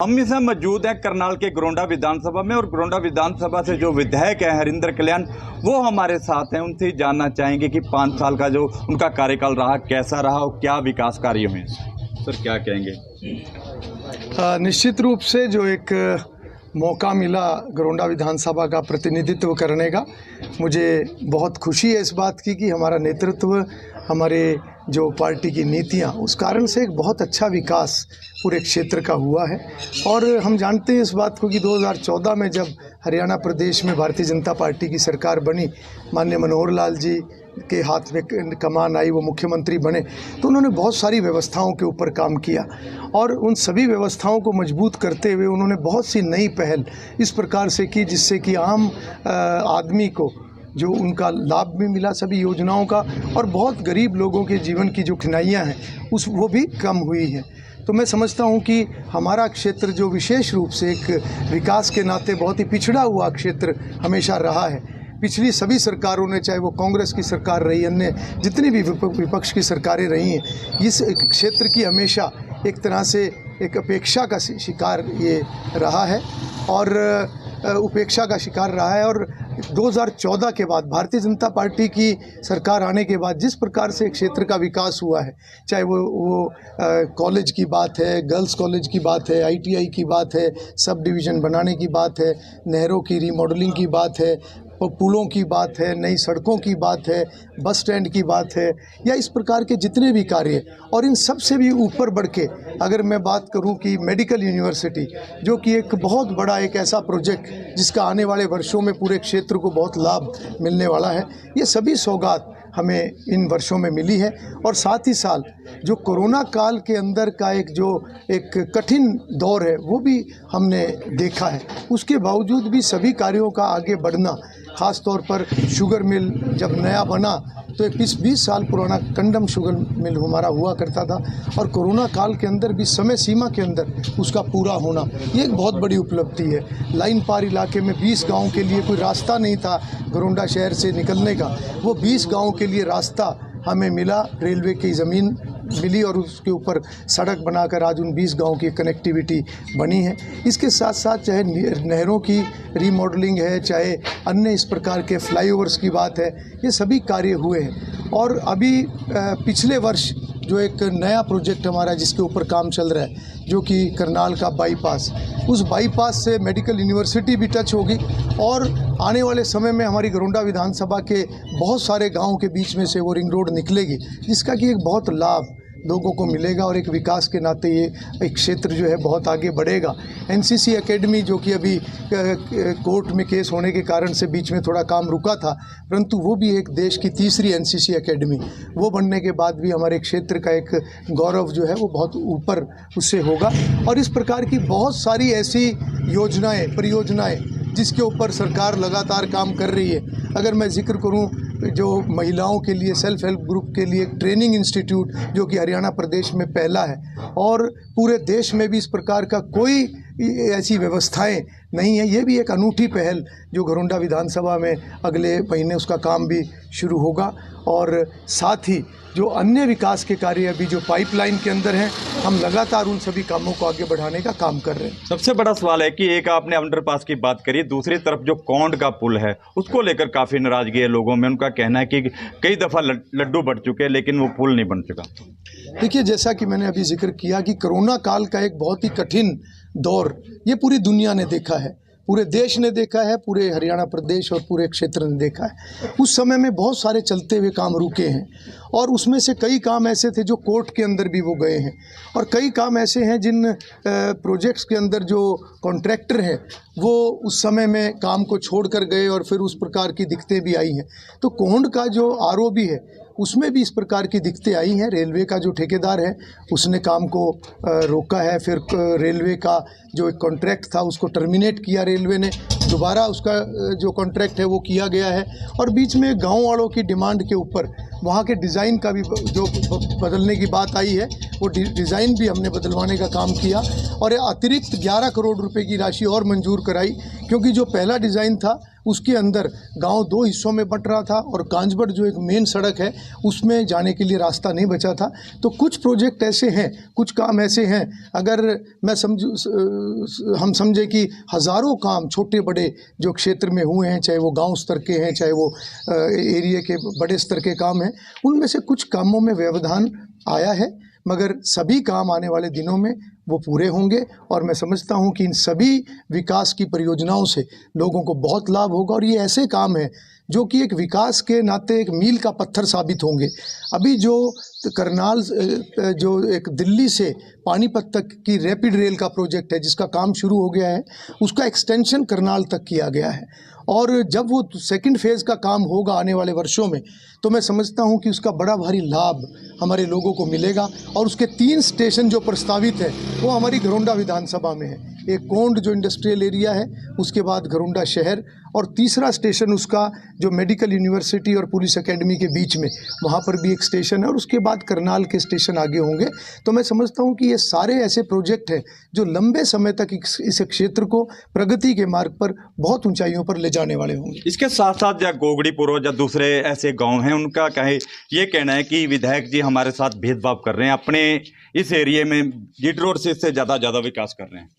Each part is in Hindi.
हम इस समय मौजूद हैं करनाल के गरोंडा विधानसभा में और गरोंडा विधानसभा से जो विधायक हैं हरिंदर कल्याण वो हमारे साथ हैं। उनसे जानना चाहेंगे कि 5 साल का जो उनका कार्यकाल रहा कैसा रहा और क्या विकास कार्य हुए। सर क्या कहेंगे? निश्चित रूप से जो एक मौका मिला गरोंडा विधानसभा का प्रतिनिधित्व करने का, मुझे बहुत खुशी है इस बात की कि हमारा नेतृत्व, हमारे जो पार्टी की नीतियां, उस कारण से एक बहुत अच्छा विकास पूरे क्षेत्र का हुआ है। और हम जानते हैं इस बात को कि 2014 में जब हरियाणा प्रदेश में भारतीय जनता पार्टी की सरकार बनी, माननीय मनोहर लाल जी के हाथ में कमान आई, वो मुख्यमंत्री बने, तो उन्होंने बहुत सारी व्यवस्थाओं के ऊपर काम किया और उन सभी व्यवस्थाओं को मजबूत करते हुए उन्होंने बहुत सी नई पहल इस प्रकार से की जिससे कि आम आदमी को जो उनका लाभ भी मिला सभी योजनाओं का, और बहुत गरीब लोगों के जीवन की जो कठिनाइयाँ हैं वो भी कम हुई हैं। तो मैं समझता हूं कि हमारा क्षेत्र जो विशेष रूप से एक विकास के नाते बहुत ही पिछड़ा हुआ क्षेत्र हमेशा रहा है। पिछली सभी सरकारों ने, चाहे वो कांग्रेस की सरकार रही, अन्य जितनी भी विपक्ष की सरकारें रही हैं, इस क्षेत्र की हमेशा एक तरह से एक अपेक्षा का शिकार ये रहा है और उपेक्षा का शिकार रहा है। और 2014 के बाद भारतीय जनता पार्टी की सरकार आने के बाद जिस प्रकार से क्षेत्र का विकास हुआ है, चाहे वो कॉलेज की बात है, गर्ल्स कॉलेज की बात है, ITI की बात है, सब डिवीज़न बनाने की बात है, नहरों की रीमॉडलिंग की बात है, पुलों की बात है, नई सड़कों की बात है, बस स्टैंड की बात है, या इस प्रकार के जितने भी कार्य, और इन सब से भी ऊपर बढ़ के अगर मैं बात करूं कि मेडिकल यूनिवर्सिटी, जो कि एक बहुत बड़ा एक ऐसा प्रोजेक्ट जिसका आने वाले वर्षों में पूरे क्षेत्र को बहुत लाभ मिलने वाला है, ये सभी सौगात हमें इन वर्षों में मिली है। और साथ ही साल जो कोरोना काल के अंदर का एक कठिन दौर है वो भी हमने देखा है, उसके बावजूद भी सभी कार्यों का आगे बढ़ना, ख़ास तौर पर शुगर मिल जब नया बना तो एक 20 साल पुराना कंडम शुगर मिल हमारा हुआ करता था, और कोरोना काल के अंदर भी समय सीमा के अंदर उसका पूरा होना, ये एक बहुत बड़ी उपलब्धि है। लाइन पार इलाके में 20 गाँव के लिए कोई रास्ता नहीं था गरोंडा शहर से निकलने का, वो 20 गाँव के लिए रास्ता हमें मिला, रेलवे की ज़मीन मिली और उसके ऊपर सड़क बनाकर आज उन 20 गाँव की कनेक्टिविटी बनी है। इसके साथ साथ चाहे नहरों की रीमॉडलिंग है, चाहे अन्य इस प्रकार के फ्लाईओवर्स की बात है, ये सभी कार्य हुए हैं। और अभी पिछले वर्ष जो एक नया प्रोजेक्ट हमारा जिसके ऊपर काम चल रहा है, जो कि करनाल का बाईपास, उस बाईपास से मेडिकल यूनिवर्सिटी भी टच होगी और आने वाले समय में हमारी गरोंडा विधानसभा के बहुत सारे गाँव के बीच में से वो रिंग रोड निकलेगी, जिसका कि एक बहुत लाभ लोगों को मिलेगा और एक विकास के नाते ये एक क्षेत्र जो है बहुत आगे बढ़ेगा। NCC एकेडमी, जो कि अभी कोर्ट में केस होने के कारण से बीच में थोड़ा काम रुका था, परंतु वो भी एक देश की तीसरी NCC एकेडमी, वो बनने के बाद भी हमारे क्षेत्र का एक गौरव जो है वो बहुत ऊपर उससे होगा। और इस प्रकार की बहुत सारी ऐसी योजनाएं, परियोजनाएं जिसके ऊपर सरकार लगातार काम कर रही है। अगर मैं जिक्र करूं जो महिलाओं के लिए, सेल्फ हेल्प ग्रुप के लिए ट्रेनिंग इंस्टीट्यूट जो कि हरियाणा प्रदेश में पहला है, और पूरे देश में भी इस प्रकार का कोई ऐसी व्यवस्थाएं नहीं है, ये भी एक अनूठी पहल जो गरोंडा विधानसभा में अगले महीने उसका काम भी शुरू होगा। और साथ ही जो अन्य विकास के कार्य अभी जो पाइपलाइन के अंदर हैं, हम लगातार उन सभी कामों को आगे बढ़ाने का काम कर रहे हैं। सबसे बड़ा सवाल है कि एक आपने अंडरपास की बात करी, दूसरी तरफ जो कौंड का पुल है उसको लेकर काफ़ी नाराजगी है लोगों में। उनका कहना है कि कई दफ़ा लड्डू बढ़ चुके हैं लेकिन वो पुल नहीं बन चुका। देखिए, जैसा कि मैंने अभी जिक्र किया कि कोरोना काल का एक बहुत ही कठिन दौर ये पूरी दुनिया ने देखा है, पूरे देश ने देखा है, पूरे हरियाणा प्रदेश और पूरे क्षेत्र ने देखा है। उस समय में बहुत सारे चलते हुए काम रुके हैं और उसमें से कई काम ऐसे थे जो कोर्ट के अंदर भी वो गए हैं, और कई काम ऐसे हैं जिन प्रोजेक्ट्स के अंदर जो कॉन्ट्रैक्टर हैं वो उस समय में काम को छोड़कर गए और फिर उस प्रकार की दिक्कतें भी आई हैं। तो कोंड का जो ROB है उसमें भी इस प्रकार की दिक्कतें आई हैं। रेलवे का जो ठेकेदार है उसने काम को रोका है, फिर रेलवे का जो एक कॉन्ट्रैक्ट था उसको टर्मिनेट किया रेलवे ने, दोबारा उसका जो कॉन्ट्रैक्ट है वो किया गया है। और बीच में गांव वालों की डिमांड के ऊपर वहाँ के डिज़ाइन का भी जो बदलने की बात आई है, वो डिज़ाइन भी हमने बदलवाने का काम किया और अतिरिक्त 11 करोड़ रुपए की राशि और मंजूर कराई क्योंकि जो पहला डिज़ाइन था उसके अंदर गांव 2 हिस्सों में बंट रहा था और कांजबड़ जो एक मेन सड़क है उसमें जाने के लिए रास्ता नहीं बचा था। तो कुछ प्रोजेक्ट ऐसे हैं, कुछ काम ऐसे हैं, अगर हम समझे कि हज़ारों काम छोटे बड़े जो क्षेत्र में हुए हैं, चाहे वो गांव स्तर के हैं, चाहे वो एरिया के बड़े स्तर के काम हैं, उनमें से कुछ कामों में व्यवधान आया है, मगर सभी काम आने वाले दिनों में वो पूरे होंगे और मैं समझता हूँ कि इन सभी विकास की परियोजनाओं से लोगों को बहुत लाभ होगा। और ये ऐसे काम हैं जो कि एक विकास के नाते एक मील का पत्थर साबित होंगे। अभी जो करनाल जो एक दिल्ली से पानीपत तक की रैपिड रेल का प्रोजेक्ट है जिसका काम शुरू हो गया है, उसका एक्सटेंशन करनाल तक किया गया है और जब वो सेकंड फेज़ का काम होगा आने वाले वर्षों में, तो मैं समझता हूँ कि उसका बड़ा भारी लाभ हमारे लोगों को मिलेगा। और उसके 3 स्टेशन जो प्रस्तावित है वो हमारी घरोंडा विधानसभा में है। एक कोंड जो इंडस्ट्रियल एरिया है, उसके बाद घरोंडा शहर, और तीसरा स्टेशन उसका जो मेडिकल यूनिवर्सिटी और पुलिस एकेडमी के बीच में, वहाँ पर भी एक स्टेशन है, और उसके बाद करनाल के स्टेशन आगे होंगे। तो मैं समझता हूँ कि ये सारे ऐसे प्रोजेक्ट हैं जो लंबे समय तक इस क्षेत्र को प्रगति के मार्ग पर बहुत ऊंचाइयों पर ले जाने वाले होंगे। इसके साथ साथ या गोगड़ीपुर हो या दूसरे ऐसे गांव हैं, उनका ये कहना है कि विधायक जी हमारे साथ भेदभाव कर रहे हैं, अपने इस एरिया में जीट रोड से इससे ज़्यादा विकास कर रहे हैं।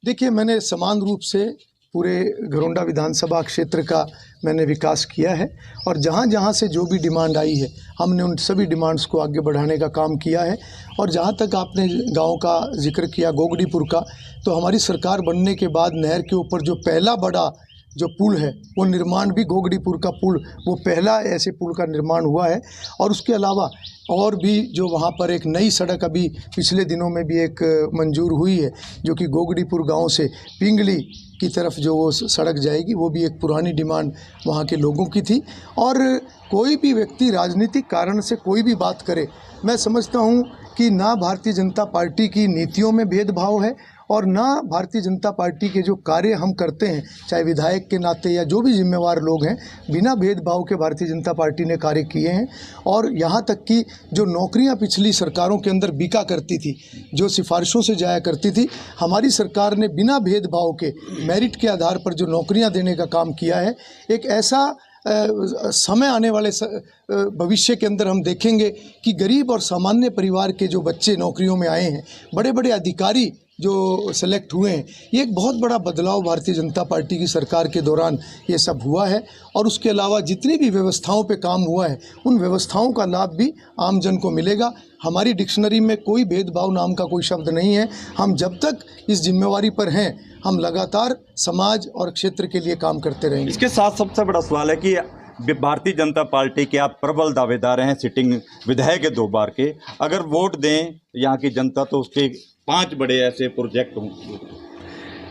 देखिए, मैंने समान रूप से पूरे घरोंडा विधानसभा क्षेत्र का मैंने विकास किया है और जहाँ जहाँ से जो भी डिमांड आई है हमने उन सभी डिमांड्स को आगे बढ़ाने का काम किया है। और जहाँ तक आपने गांव का जिक्र किया गोगड़ीपुर का, तो हमारी सरकार बनने के बाद नहर के ऊपर जो पहला बड़ा जो पुल है वो निर्माण भी गोगड़ीपुर का पुल, वो पहला ऐसे पुल का निर्माण हुआ है। और उसके अलावा और भी जो वहाँ पर एक नई सड़क अभी पिछले दिनों में भी एक मंजूर हुई है, जो कि गोगड़ीपुर गांव से पिंगली की तरफ जो वो सड़क जाएगी, वो भी एक पुरानी डिमांड वहाँ के लोगों की थी। और कोई भी व्यक्ति राजनीतिक कारण से कोई भी बात करे, मैं समझता हूँ कि ना भारतीय जनता पार्टी की नीतियों में भेदभाव है और ना भारतीय जनता पार्टी के जो कार्य हम करते हैं, चाहे विधायक के नाते या जो भी जिम्मेवार लोग हैं, बिना भेदभाव के भारतीय जनता पार्टी ने कार्य किए हैं। और यहाँ तक कि जो नौकरियाँ पिछली सरकारों के अंदर बिका करती थी, जो सिफारिशों से जाया करती थी, हमारी सरकार ने बिना भेदभाव के मेरिट के आधार पर जो नौकरियाँ देने का काम किया है। एक ऐसा समय आने वाले भविष्य के अंदर हम देखेंगे कि गरीब और सामान्य परिवार के जो बच्चे नौकरियों में आए हैं, बड़े बड़े अधिकारी जो सेलेक्ट हुए हैं, ये एक बहुत बड़ा बदलाव भारतीय जनता पार्टी की सरकार के दौरान ये सब हुआ है। और उसके अलावा जितनी भी व्यवस्थाओं पे काम हुआ है, उन व्यवस्थाओं का लाभ भी आम जन को मिलेगा। हमारी डिक्शनरी में कोई भेदभाव नाम का कोई शब्द नहीं है। हम जब तक इस जिम्मेवारी पर हैं, हम लगातार समाज और क्षेत्र के लिए काम करते रहेंगे। इसके साथ सबसे बड़ा सवाल है कि भारतीय जनता पार्टी के आप प्रबल दावेदार हैं, सिटिंग विधायक है 2 बार के, अगर वोट दें यहाँ की जनता तो उसके 5 बड़े ऐसे प्रोजेक्ट होंगे।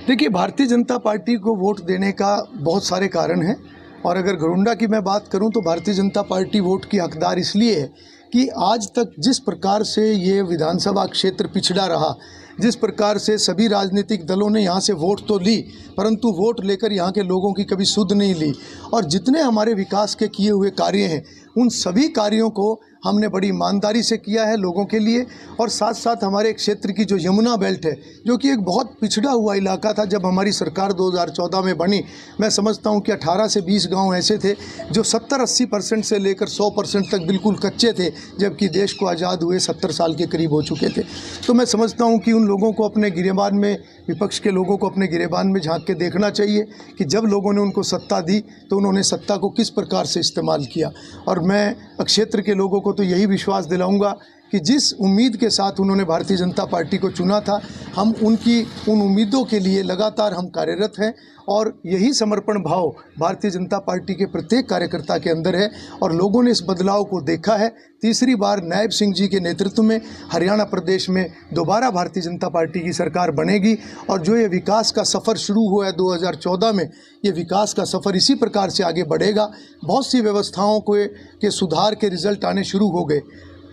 देखिए, भारतीय जनता पार्टी को वोट देने का बहुत सारे कारण हैं और अगर घरोंडा की मैं बात करूं तो भारतीय जनता पार्टी वोट की हकदार इसलिए है कि आज तक जिस प्रकार से ये विधानसभा क्षेत्र पिछड़ा रहा, जिस प्रकार से सभी राजनीतिक दलों ने यहाँ से वोट तो ली, परंतु वोट लेकर यहाँ के लोगों की कभी सुध नहीं ली। और जितने हमारे विकास के किए हुए कार्य हैं, उन सभी कार्यों को हमने बड़ी ईमानदारी से किया है लोगों के लिए। और साथ साथ हमारे क्षेत्र की जो यमुना बेल्ट है, जो कि एक बहुत पिछड़ा हुआ इलाका था, जब हमारी सरकार 2014 में बनी, मैं समझता हूं कि 18 से 20 गांव ऐसे थे जो 70-80% से लेकर 100% तक बिल्कुल कच्चे थे, जबकि देश को आज़ाद हुए 70 साल के करीब हो चुके थे। तो मैं समझता हूँ कि उन लोगों को अपने गिरेबान में, विपक्ष के लोगों को अपने गिरेबान में झांक के देखना चाहिए कि जब लोगों ने उनको सत्ता दी तो उन्होंने सत्ता को किस प्रकार से इस्तेमाल किया। और मैं क्षेत्र के लोगों को तो यही विश्वास दिलाऊंगा कि जिस उम्मीद के साथ उन्होंने भारतीय जनता पार्टी को चुना था, हम उनकी उन उम्मीदों के लिए लगातार हम कार्यरत हैं और यही समर्पण भाव भारतीय जनता पार्टी के प्रत्येक कार्यकर्ता के अंदर है। और लोगों ने इस बदलाव को देखा है। तीसरी बार नायब सिंह जी के नेतृत्व में हरियाणा प्रदेश में दोबारा भारतीय जनता पार्टी की सरकार बनेगी और जो ये विकास का सफ़र शुरू हुआ है 2014 में, ये विकास का सफ़र इसी प्रकार से आगे बढ़ेगा। बहुत सी व्यवस्थाओं के सुधार के रिज़ल्ट आने शुरू हो गए,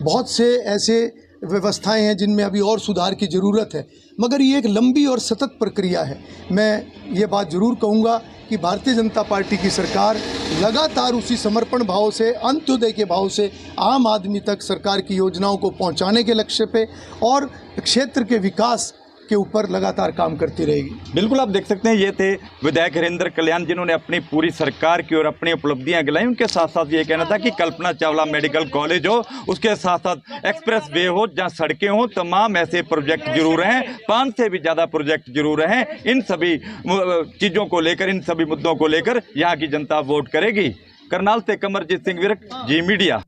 बहुत से ऐसे व्यवस्थाएं हैं जिनमें अभी और सुधार की ज़रूरत है, मगर ये एक लंबी और सतत प्रक्रिया है। मैं ये बात ज़रूर कहूँगा कि भारतीय जनता पार्टी की सरकार लगातार उसी समर्पण भाव से, अंत्योदय के भाव से आम आदमी तक सरकार की योजनाओं को पहुँचाने के लक्ष्य पे और क्षेत्र के विकास के ऊपर लगातार काम करती रहेगी। बिल्कुल, आप देख सकते हैं ये थे विधायक हरिंदर कल्याण, जिन्होंने अपनी पूरी सरकार की और अपनी उपलब्धियां गिनाई। उनके साथ साथ ये कहना था कि कल्पना चावला मेडिकल कॉलेज हो, उसके साथ साथ एक्सप्रेस वे हो, जहां सड़कें हो, तमाम ऐसे प्रोजेक्ट जरूर हैं, 5 से भी ज़्यादा प्रोजेक्ट जरूर हैं। इन सभी चीज़ों को लेकर, इन सभी मुद्दों को लेकर यहाँ की जनता वोट करेगी। करनाल से कमरजीत सिंह विर्क, जी मीडिया।